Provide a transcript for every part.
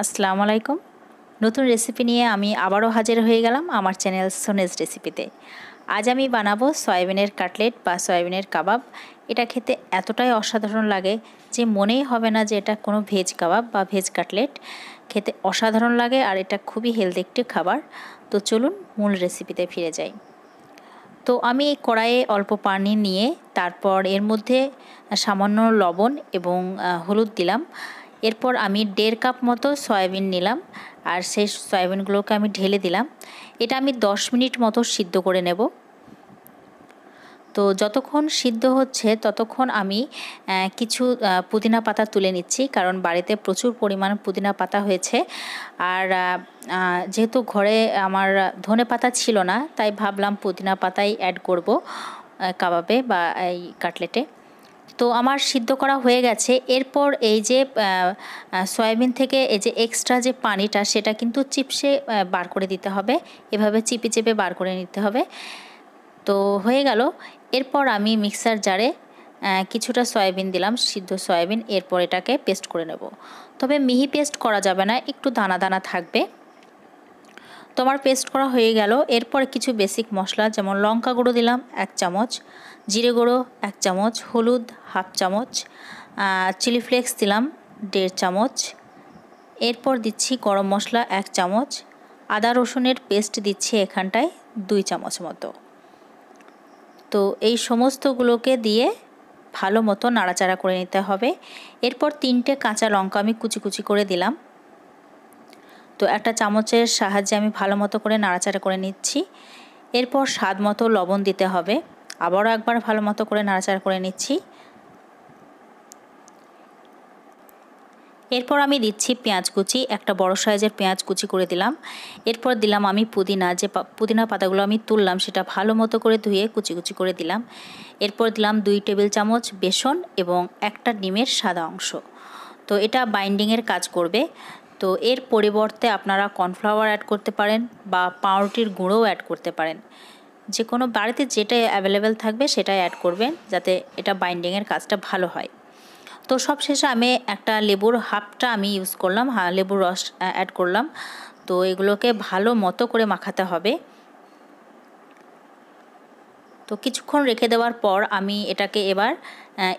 আসসালামু আলাইকুম। নতুন রেসিপি নিয়ে আমি আবারও হাজির হয়ে গেলাম আমার চ্যানেল সোনেজ রেসিপিতে। আজ আমি বানাবো সয়াবিনের কাটলেট বা সয়াবিনের কাবাব। এটা খেতে এতটাই অসাধারণ লাগে যে মনেই হবে না যে এটা কোনো ভেজ কাবাব বা ভেজ কাটলেট। খেতে অসাধারণ লাগে আর এটা খুবই হেলদি একটি খাবার। তো চলুন মূল রেসিপিতে ফিরে যাই। তো আমি এই কড়াইয়ে অল্প পানি নিয়ে তারপর এর মধ্যে সামান্য লবণ এবং হলুদ দিলাম। এরপর আমি 1.5 কাপ মতো সয়াবিন নিলাম আর সেই সয়াবিনগুলোকে আমি ঢেলে দিলাম। এটা আমি 10 মিনিট মতো সিদ্ধ করে নেব। তো যতক্ষণ সিদ্ধ হচ্ছে ততক্ষণ আমি কিছু পুদিনা পাতা তুলে নিচ্ছি, কারণ বাড়িতে প্রচুর পরিমাণ পুদিনা পাতা হয়েছে। আর যেহেতু ঘরে আমার ধনে পাতা ছিল না, তাই ভাবলাম পুদিনা পাতাই অ্যাড করব কাবাবে বা এই কাটলেটে। তো আমার সিদ্ধ করা হয়ে গেছে। এরপর এই যে সয়াবিন থেকে এই যে এক্সট্রা যে পানিটা সেটা কিন্তু চিপসে বার করে দিতে হবে। এভাবে চিপে চেপে বার করে নিতে হবে। তো হয়ে গেল। এরপর আমি মিক্সার জারে কিছুটা সয়াবিন দিলাম, সিদ্ধ সয়াবিন। এরপর এটাকে পেস্ট করে নেব। তবে মিহি পেস্ট করা যাবে না, একটু দানা দানা থাকবে। তো আমার পেস্ট করা হয়ে গেল। এরপর কিছু বেসিক মশলা যেমন লঙ্কা গুঁড়ো দিলাম 1 চামচ, জিরে গুঁড়ো 1 চামচ, হলুদ 1/2 চামচ, চিলি ফ্লেক্স দিলাম 1.5 চামচ। এরপর দিচ্ছি গরম মশলা 1 চামচ, আদা রসুনের পেস্ট দিচ্ছি এখানটায় 2 চামচ মতো। তো এই সমস্তগুলোকে দিয়ে ভালো মতো নাড়াচাড়া করে নিতে হবে। এরপর 3টে কাঁচা লঙ্কা আমি কুচি কুচি করে দিলাম। তো একটা চামচের সাহায্যে আমি ভালো মতো করে নাড়াচাড়া করে নিচ্ছি। এরপর স্বাদ মতো লবণ দিতে হবে। আবারও একবার ভালো মতো করে নাড়াচাড়া করে নিচ্ছি। এরপর আমি দিচ্ছি পেঁয়াজ কুচি, একটা বড় সাইজের পেঁয়াজ কুচি করে দিলাম। এরপর দিলাম আমি পুদিনা, যে পুদিনা পাতাগুলো আমি তুললাম সেটা ভালো মতো করে ধুয়ে কুচি কুচি করে দিলাম। এরপর দিলাম 2 টেবিল চামচ বেসন এবং একটা ডিমের সাদা অংশ। তো এটা বাইন্ডিংয়ের কাজ করবে। তো এর পরিবর্তে আপনারা কর্নফ্লাওয়ার অ্যাড করতে পারেন বা পাউরুটির গুঁড়োও অ্যাড করতে পারেন। যে কোনো বাড়িতে যেটা অ্যাভেলেবেল থাকবে সেটাই অ্যাড করবেন, যাতে এটা বাইন্ডিংয়ের কাজটা ভালো হয়। তো সবশেষে আমি একটা লেবুর হাফটা আমি ইউজ করলাম, লেবুর রস অ্যাড করলাম। তো এগুলোকে ভালো মতো করে মাখাতে হবে। তো কিছুক্ষণ রেখে দেওয়ার পর আমি এটাকে এবার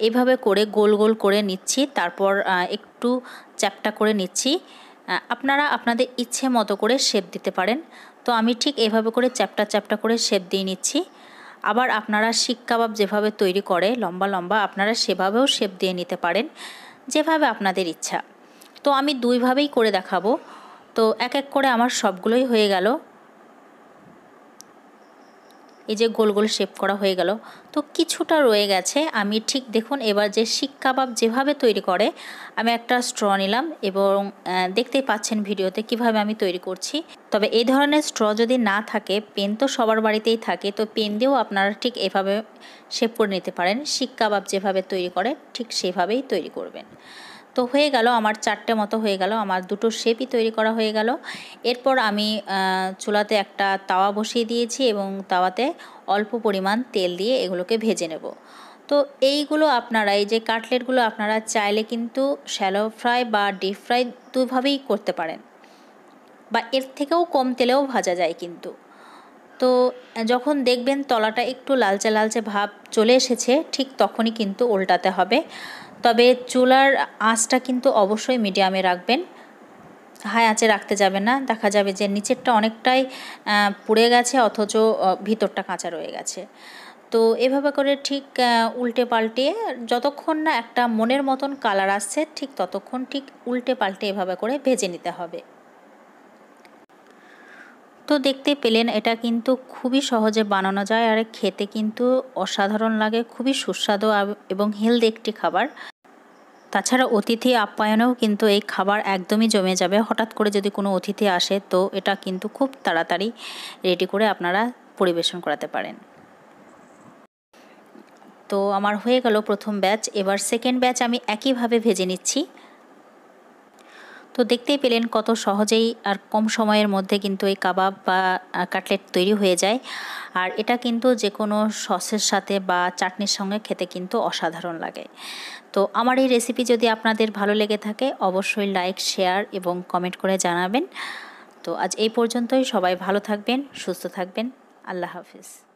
এভাবে করে গোল গোল করে নিচ্ছি। তারপর একটু চ্যাপ্টা করে নিচ্ছি। আপনারা আপনাদের ইচ্ছে মতো করে শেপ দিতে পারেন। তো আমি ঠিক এভাবে করে চ্যাপ্টা চ্যাপ্টা করে শেপ দিয়ে নিচ্ছি। আবার আপনারা শিক কাবাব যেভাবে তৈরি করে লম্বা লম্বা, আপনারা সেভাবেও শেপ দিয়ে নিতে পারেন, যেভাবে আপনাদের ইচ্ছা। তো আমি দুইভাবেই করে দেখাবো। তো এক এক করে আমার সবগুলোই হয়ে গেল। এই যে গোল গোল শেপ করা হয়ে গেল। তো কিছুটা রয়ে গেছে। আমি ঠিক দেখুন এবার যে শিক কাবাব যেভাবে তৈরি করে, আমি একটা স্ট্র নিলাম এবং দেখতেই পাচ্ছেন ভিডিওতে কিভাবে আমি তৈরি করছি। তবে এই ধরনের স্ট্র যদি না থাকে, পেন তো সবার বাড়িতেই থাকে, তো পেন দিয়েও আপনারা ঠিক এভাবে শেপ করে নিতে পারেন। শিক কাবাব যেভাবে তৈরি করে ঠিক সেভাবেই তৈরি করবেন। তো হয়ে গেল আমার 4টে মতো হয়ে গেল, আমার 2টো শেপই তৈরি করা হয়ে গেল। এরপর আমি চুলাতে একটা তাওয়া বসিয়ে দিয়েছি এবং তাওয়াতে অল্প পরিমাণ তেল দিয়ে এগুলোকে ভেজে নেব। তো এইগুলো আপনারা, এই যে কাটলেটগুলো আপনারা চাইলে কিন্তু শ্যালো ফ্রাই বা ডিপ ফ্রাই দুভাবেই করতে পারেন, বা এর থেকেও কম তেলেও ভাজা যায় কিন্তু। তো যখন দেখবেন তলাটা একটু লালচে লালচে ভাব চলে এসেছে, ঠিক তখনই কিন্তু উল্টাতে হবে। তবে চুলার আঁচটা কিন্তু অবশ্যই মিডিয়ামে রাখবেন, হাই আঁচে রাখতে যাবে না। দেখা যাবে যে নিচেরটা অনেকটাই পুড়ে গেছে অথচ ভিতরটা কাঁচা রয়ে গেছে। তো এভাবে করে ঠিক উল্টে পাল্টে যতক্ষণ না একটা মনের মতন কালার আসছে, ঠিক ততক্ষণ ঠিক উল্টে পাল্টে এভাবে করে ভেজে নিতে হবে। তো দেখতে পেলেন এটা কিন্তু খুবই সহজে বানানো যায় আর খেতে কিন্তু অসাধারণ লাগে, খুবই সুস্বাদু এবং হেলদি একটি খাবার। তাছাড়া অতিথি আপ্যায়নেও কিন্তু এই খাবার একদমই জমে যাবে। হঠাৎ করে যদি কোনো অতিথি আসে তো এটা কিন্তু খুব তাড়াতাড়ি রেডি করে আপনারা পরিবেশন করাতে পারেন। তো আমার হয়ে গেল প্রথম ব্যাচ। এবার সেকেন্ড ব্যাচ আমি একইভাবে ভেজে নিচ্ছি। তো তো দেখতেই পেলেন কত সহজেই আর কম সময়ের মধ্যে কিন্তু এই কাবাব বা কাটলেট তৈরি হয়ে যায়। আর এটা কিন্তু যে কোনো সসের সাথে বা চাটনির সঙ্গে খেতে কিন্তু অসাধারণ লাগে। তো আমার এই রেসিপি যদি আপনাদের ভালো লেগে থাকে অবশ্যই লাইক, শেয়ার এবং কমেন্ট করে জানাবেন। তো আজ এই পর্যন্তই। সবাই ভালো থাকবেন, সুস্থ থাকবেন। আল্লাহ হাফিজ।